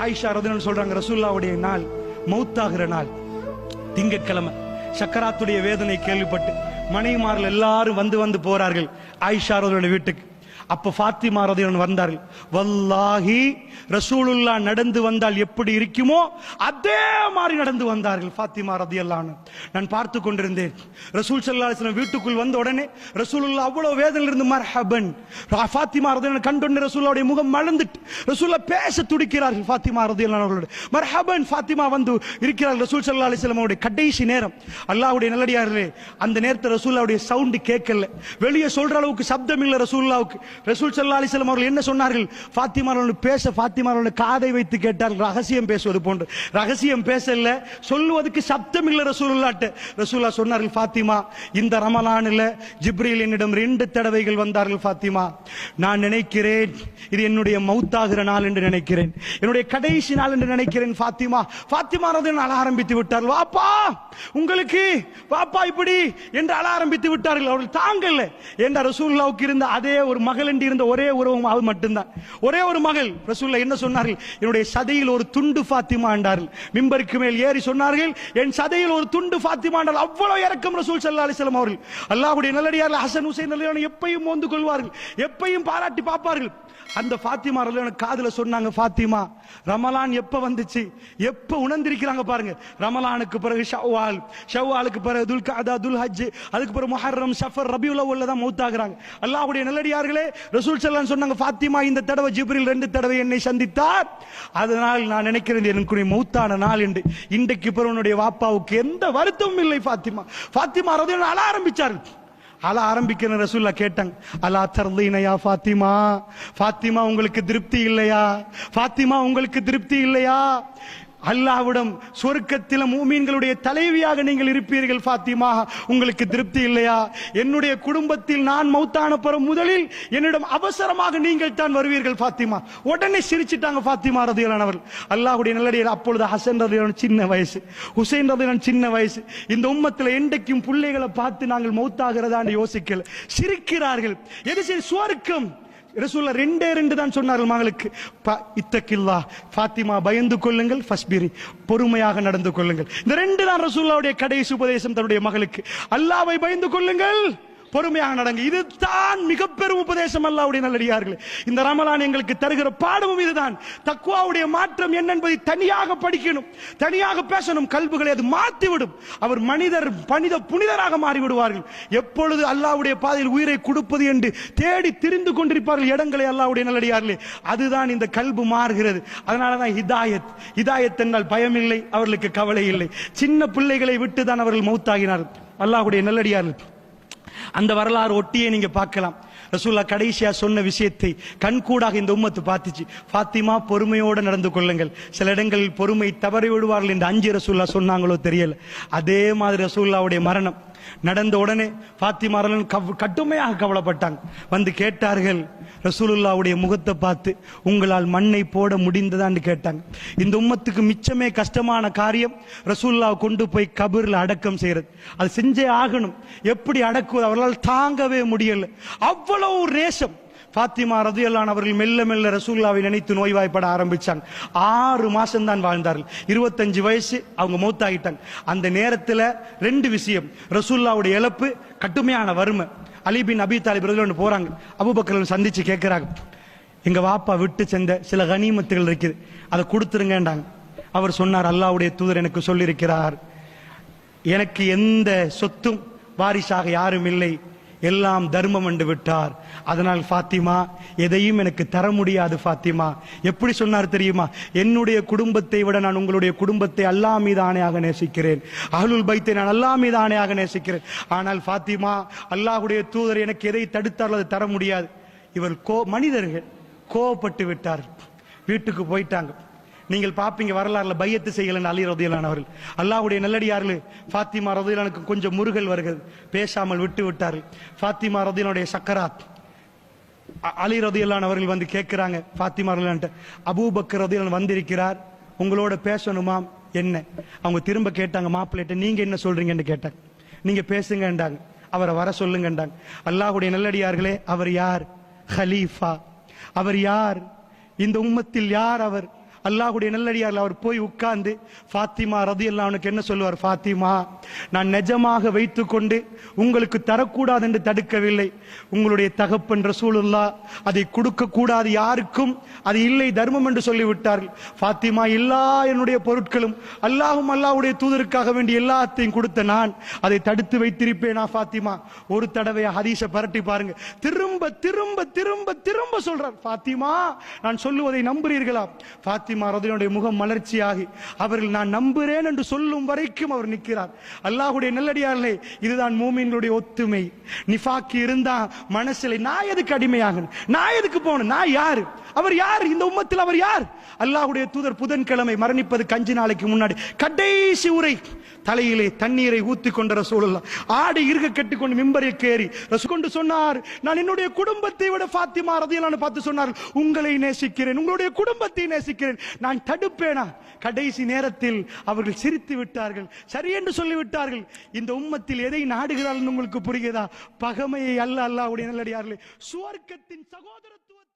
ஆயிஷா ரதியல்லாஹு சொல்றாங்க, ரசூலுல்லாஹ்வுடைய நாள் மௌத்தாகிற நாள் திங்கட்கிழமை. சக்கராத்துடைய வேதனை கேள்விப்பட்டு மனைவிமார்கள் எல்லாரும் வந்து போறார்கள் ஆயிஷா ரதியல்லாஹு வீட்டுக்கு. அப்ப ஃபாத்திமா ரதியல்லாஹு வந்தார்கள். வல்லாஹி ரசூலுல்லாஹ் நடந்து வந்தால் எப்படி இருக்குமோ அதே மாதிரி நடந்து வந்தார்கள் ஃபாத்திமா ரதியல்லாஹு. நான் பார்த்து கொண்டிருந்தேன். ரசூல் ஸல்லல்லாஹு அலைஹி வஸல்லம் வீட்டுக்குள் வந்த உடனே ரசூலுல்லாஹ் அவ்வளவு வேதனையில் இருந்து மர்ஹபன் ஃபாத்திமா ரதியல்லாஹு கண்டோனே ரசூலுல்லாஹ்வுடைய முகம் மலர்ந்துட்டு ரசூலுல்லாஹ் பேச துடிக்கிறார்கள். ஃபாத்திமா ரதியல்லாஹு அவர்களோட மர்ஹபன் ஃபாத்திமா வந்து இருக்கிறார்கள். ரசூல் ஸல்லல்லாஹு அலைஹி வஸல்லம் அவருடைய கடைசி நேரம், அல்லாஹ்வுடைய நல்லடியார்களே, அந்த நேரத்தில் ரசூலுல்லாஹ்வுடைய சவுண்ட் கேட்கல, வெளியே சொல்ற அளவுக்கு சப்தம் இல்லை ரசூலுல்லாஹ்வுக்கு. ரசூல் ஸல்லல்லாஹு அலைஹி வஸல்லம் அவர்கள் என்ன சொன்னார்கள்? ஃபாத்திமா அவர்கள் பேச ஃபாத்திமா அவர்கள் காதை வைத்து கேட்டார்கள். ரகசியம் பேசுவது போன்று ரகசியம் பேசல, சொல்லுவதற்கு சப்தம் இல்லை ரசூலுல்லாஹ்ட்ட. ரசூலுல்லாஹ் சொன்னார்கள், ஃபாத்திமா இந்த ரமலானில் ஜிப்ரீல் என்னிடம் 2 தடவைகள் வந்தார்கள். ஃபாத்திமா நான் நினைக்கிறேன் இது என்னுடைய மௌத்தாகிற நாள் என்று நினைக்கிறேன், என்னுடைய கடைசி நாள் என்று நினைக்கிறேன். ஃபாத்திமா ஃபாத்திமா ரதியல்லாஹு அழ ஆரம்பித்து விட்டார்கள். வாப்பா உங்களுக்கு வாப்பா இப்படி என்று அழ ஆரம்பித்து விட்டார்கள். அவர்கள் தாங்கல்ல. என்ற ரசூலுல்லாஹ்வுக்கு இருந்த அதே ஒரு மகள் என்று இருந்த ஒரே உறவு அது மட்டும்தான், ஒரே ஒரு மகள். ரசூலுல்லாஹ் என்ன சொன்னார்கள்? என்னுடைய சதையில் ஒரு துண்டு ஃபாத்திமா என்றார்கள். மிம்பருக்கு மேல் ஏறி சொன்னார்கள், என் சதையில் ஒரு துண்டு ஃபாத்திமா என்றால். அவ்வளவு இரக்கம் ரசூல் ஸல்லல்லாஹு அலைஹி வஸல்லம் அவர்கள். அல்லாஹ்வுடைய நல்லடியார்கள் ஹசன் ஹுசைன் ரலியல்லாஹு எப்பையும் மோந்து கொள்வார்கள், எப்பையும் பாராட்டி பார்ப்பார்கள். அந்த ஃபாத்திமா ரலியல்லாஹு காதுல சொன்னாங்க, ஃபாத்திமா ரமலான் எப்ப வந்துச்சு, எப்ப உணர்ந்திருக்கிறாங்க பாருங்க. ரமலானுக்கு பிறகு ஷவ்வால், ஷவ்வாலுக்கு பிறகு துல்கஅதா, துல்ஹஜ், அதுக்கு பிறகு முஹர்ரம், ஸஃபர், ரபியுல் அவ்வல்ல தான் மௌத்தாகிறாங்க. அல்லாஹ்வுடைய நல்லடியார்களே, ரசூல் ஸல்லல்லாஹு அலைஹி சொன்னாங்க, ஃபாத்திமா இந்த தடவை ஜிப்ரீல் 2 தடவை என்னை சந்தித்தார், அதனால் நான் நினைக்கிறேன் எனக்கு மௌத்தான நாள் என்று. இன்றைக்கு பிறனுடைய வாப்பாவுக்கு எந்த வருத்தமும் இல்லை. ஃபாத்திமா ஃபாத்திமா ரலியல்லாஹு அழ ஆரம்பிச்சார்கள். அழ ஆரம்பிக்கிற ரசூலுல்லாஹ் கேட்டாங்க, அலா தர்லீனா யா ஃபாத்திமா, ஃபாத்திமா உங்களுக்கு திருப்தி இல்லையா? ஃபாத்திமா உங்களுக்கு திருப்தி இல்லையா? அல்லாஹ்விடம் சொர்க்கத்தில் மூமின்களுடைய தலைவியாக நீங்கள் இருப்பீர்கள் ஃபாத்திமா, உங்களுக்கு திருப்தி இல்லையா? என்னுடைய குடும்பத்தில் நான் மௌத்தான பிறகு முதலில் என்னிடம் அவசரமாக நீங்கள் தான் வருவீர்கள் ஃபாத்திமா. உடனே சிரிச்சிட்டாங்க ஃபாத்திமா ரலியல்லாஹு அவர்கள். அல்லாஹ்வுடைய நல்லடியார் அப்பொழுது ஹசன் ரலியல்லாஹு சின்ன வயசு, ஹுசைன் ரலியல்லாஹு சின்ன வயசு. இந்த உம்மத்தில் என்றைக்கும் பிள்ளைகளை பார்த்து நாங்கள் மௌத்தாகிறதான்னு யோசிக்கல, சிரிக்கிறார்கள். எது சரி? சுவர்க்கம். ரசூலுல்லாஹ் 2 தான் சொன்னார்கள் மகளுக்கு, இத்தகில்லா ஃபாத்திமா பயந்து கொள்ளுங்கள், ஃபஸ்பிரி பொறுமையாக நடந்து கொள்ளுங்கள். இந்த 2 தான் ரசூலுல்லாஹ்வுடைய கடைசி உபதேசம் தன்னுடைய மகளுக்கு. அல்லாஹ்வை பயந்து கொள்ளுங்கள், பொறுமையாக நடங்க. இதுதான் மிக பெரும் உபதேசம் அல்லாஹ்வுடைய நல்லடியார்களே. இந்த ரமலான் எங்களுக்கு தருகிற பாடமும் இதுதான். தக்வாவுடைய மாற்றம் என்ன என்பதை தனியாக படிக்கணும், தனியாக பேசணும். கல்புகளை அது மாற்றிவிடும். அவர் புனிதராக மாறிவிடுவார்கள். எப்பொழுது அல்லாஹ்வுடைய பாதையில் உயிரை கொடுப்பது என்று தேடி திரிந்து கொண்டிருப்பார்கள் இடங்களை அல்லாஹ்வுடைய நல்லடியார்களே. அதுதான் இந்த கல்பு மாறுகிறது. அதனாலதான் ஹிதாயத். ஹிதாயத் என்றால் பயமில்லை, அவர்களுக்கு கவலை இல்லை. சின்ன பிள்ளைகளை விட்டு தான் அவர்கள் மௌத்தாகினார்கள் அல்லாஹ்வுடைய நல்லடியார்கள். அந்த வரலாறு ஒட்டியே நீங்க பார்க்கலாம். ரசூலுல்லாஹ் கடைசியா சொன்ன விஷயத்தை கண்கூடாக இந்த உம்மத்து பார்த்துச்சு. ஃபாத்திமா பொறுமையோடு நடந்து கொள்ளுங்கள். சில இடங்களில் பொறுமை தவறி விடுவார்கள் என்று 5 ரசூலுல்லாஹ் சொன்னாங்களோ தெரியல. அதே மாதிரி ரசூலுல்லாஹ்வுடைய மரணம் நடந்த உடனே ஃபாத்திமா கடுமையாக கவலைப்பட்டாங்க. வந்து கேட்டார்கள், ரசூலுல்லாஹ்வுடைய முகத்தை பார்த்து உங்களால் மண்ணை போட முடிந்ததான்னு கேட்டாங்க. இந்த உம்மத்துக்கு மிச்சமே கஷ்டமான காரியம் ரசூலுல்லாஹ் கொண்டு போய் கபர்ல அடக்கம் செய்யறது. அது செஞ்சே ஆகணும். எப்படி அடக்குவது அவர்களால் தாங்கவே முடியல. அவ்வளவு நேசம். ஃபாத்திமா ரலியல்லாஹு அவர்கள் மெல்ல மெல்ல ரசூலுல்லாஹ்வை நினைத்து நோய்வாய்ப்பட ஆரம்பிச்சாங்க. 6 மாசம் தான் வாழ்ந்தார்கள். 25 வயசு அவங்க மௌத்தாகிட்டாங்க. அந்த நேரத்தில் 2 விஷயம். ரசூலுல்லாஹ்வுடைய இழப்பு, கடுமையான வறுமை. அலி பின் அபி தாலிப் ரலியல்லாஹு போறாங்க, அபூபக்கர் சந்திச்சு கேட்கிறாங்க, எங்க வாப்பா விட்டு சென்ற சில கனிமத்துகள் இருக்குது, அதை கொடுத்துருங்கன்றாங்க. அவர் சொன்னார், அல்லாஹ்வுடைய தூதர் எனக்கு சொல்லியிருக்கிறார், எனக்கு எந்த சொத்தும் வாரிசாக யாரும் இல்லை, எல்லாம் தர்மம் என்று விட்டார். அதனால் ஃபாத்திமா எதையும் எனக்கு தர முடியாது ஃபாத்திமா. எப்படி சொன்னார் தெரியுமா? என்னுடைய குடும்பத்தை விட நான் உங்களுடைய குடும்பத்தை அல்லாஹ் மீது ஆணையாக நேசிக்கிறேன், அஹ்லுல் பைத்தை நான் அல்லாஹ் மீது ஆணையாக நேசிக்கிறேன். ஆனால் ஃபாத்திமா, அல்லாஹ்வுடைய தூதர் எனக்கு எதை தடுத்தாலும் அதை தர முடியாது. இவர் மனிதர்கள் கோபப்பட்டு விட்டார், வீட்டுக்கு போயிட்டாங்க. நீங்கள் பாப்பீங்க வரலாறுல பையத்து செய்யலன்னு அலி ரலியல்லாஹு அவர்கள். அல்லாஹ்வுடைய நல்லடியார்கள் ஃபாத்திமா ரலியல்லாஹு கொஞ்சம் முருகல் வருகிறது, பேசாமல் விட்டு விட்டார்கள். ஃபாத்திமா ரலியல்லாஹுடைய சக்கராத். அலி ரலியல்லாஹு அவர்கள் வந்து கேட்கிறாங்க ஃபாத்திமா ரலியல்லாஹு, அபூபக்கர் ரலியல்லாஹு வந்திருக்கிறார், உங்களோட பேசணுமாம். என்ன? அவங்க திரும்ப கேட்டாங்க, மாப்பிள்ளைட்ட நீங்க என்ன சொல்றீங்கன்னு கேட்டாங்க. நீங்க பேசுங்கன்றாங்க. அவரை வர சொல்லுங்கன்றாங்க. அல்லாஹ்வுடைய நல்லடியார்களே, அவர் யார்? ஹலீஃபா. அவர் யார்? இந்த உம்மத்தில் யார் அவர்? அல்லாஹ்வுடைய நல்லடியார்ல அவர் போய் உட்கார்ந்து ஃபாத்திமா ரலியல்லாஹு அன்ஹா என்ன சொல்லுவார், ஃபாத்திமா நான் நிஜமாக வைத்துக்கொண்டு உங்களுக்கு தரக்கூடாது என்று தடுக்கவில்லை. உங்களுடைய தகப்பன் ரசூலுல்லாஹ் அதை கொடுக்க கூடாது யாருக்கும், அது இல்லை தர்மம் என்று சொல்லிவிட்டார்கள். ஃபாத்திமா எல்லா என்னுடைய பொருட்களும் அல்லாஹ்வும் அல்லாஹ்வுடைய தூதருக்காக வேண்டி எல்லாத்தையும் கொடுத்த நான் அதை தடுத்து வைத்திருப்பேனா ஃபாத்திமா? ஒரு தடவை ஹதீஸை பரட்டி பாருங்க, திரும்ப திரும்ப திரும்ப திரும்ப சொல்றார், ஃபாத்திமா நான் சொல்லுவதை நம்புறீர்களா? ஃபாத்திமா ரலியல்லாஹு முகம் மலர்ச்சியாகி அவர்கள் நான் நம்புறேன் என்று சொல்லும் வரைக்கும் அவர் நிற்கிறார். அல்லாஹ்வுடைய நல்லடியார்களே, இதுதான் மூமின்களுடைய ஒத்துமை. நிஃபாக்கி இருந்தா மனசுல நான் எதுக்கு அடிமையாகணும், நான் எதுக்கு போகணும், நான் யாரு, அவர் யார், இந்த உம்மத்தில் அவர் யார்? அல்லாஹ்வுடைய தூதர் புதன்கிழமை மரணிப்பதுக்கு 5 நாளைக்கு முன்னாடி கடைசி உரை, தலையிலே தண்ணீரை ஊத்தி கொண்ட ரசூலுல்லாஹ் ஆடை இருக கட்டிக்கொண்டு மிம்பரில் கேறி ரசூல் கொண்டு சொன்னார், நான் என்னுடைய குடும்பத்தை விட ஃபாத்திமா ரலியல்லாஹு அன்ஹா பார்த்து சொன்னார், உங்களை நேசிக்கிறேன், உங்களுடைய குடும்பத்தை நேசிக்கிறேன், நான் தடுப்பேனா? கடைசி நேரத்தில் அவர்கள் சிரித்து விட்டார்கள், சரி என்று சொல்லிவிட்டார்கள். இந்த உம்மத்தில் எதை நாடுகிறார்கள் உங்களுக்கு புரிகிறதா? பகமையை அல்ல, அல்லாஹ்வுடைய நல்லடியார்களே, சுவர்க்கத்தின் சகோதரத்துவத்தை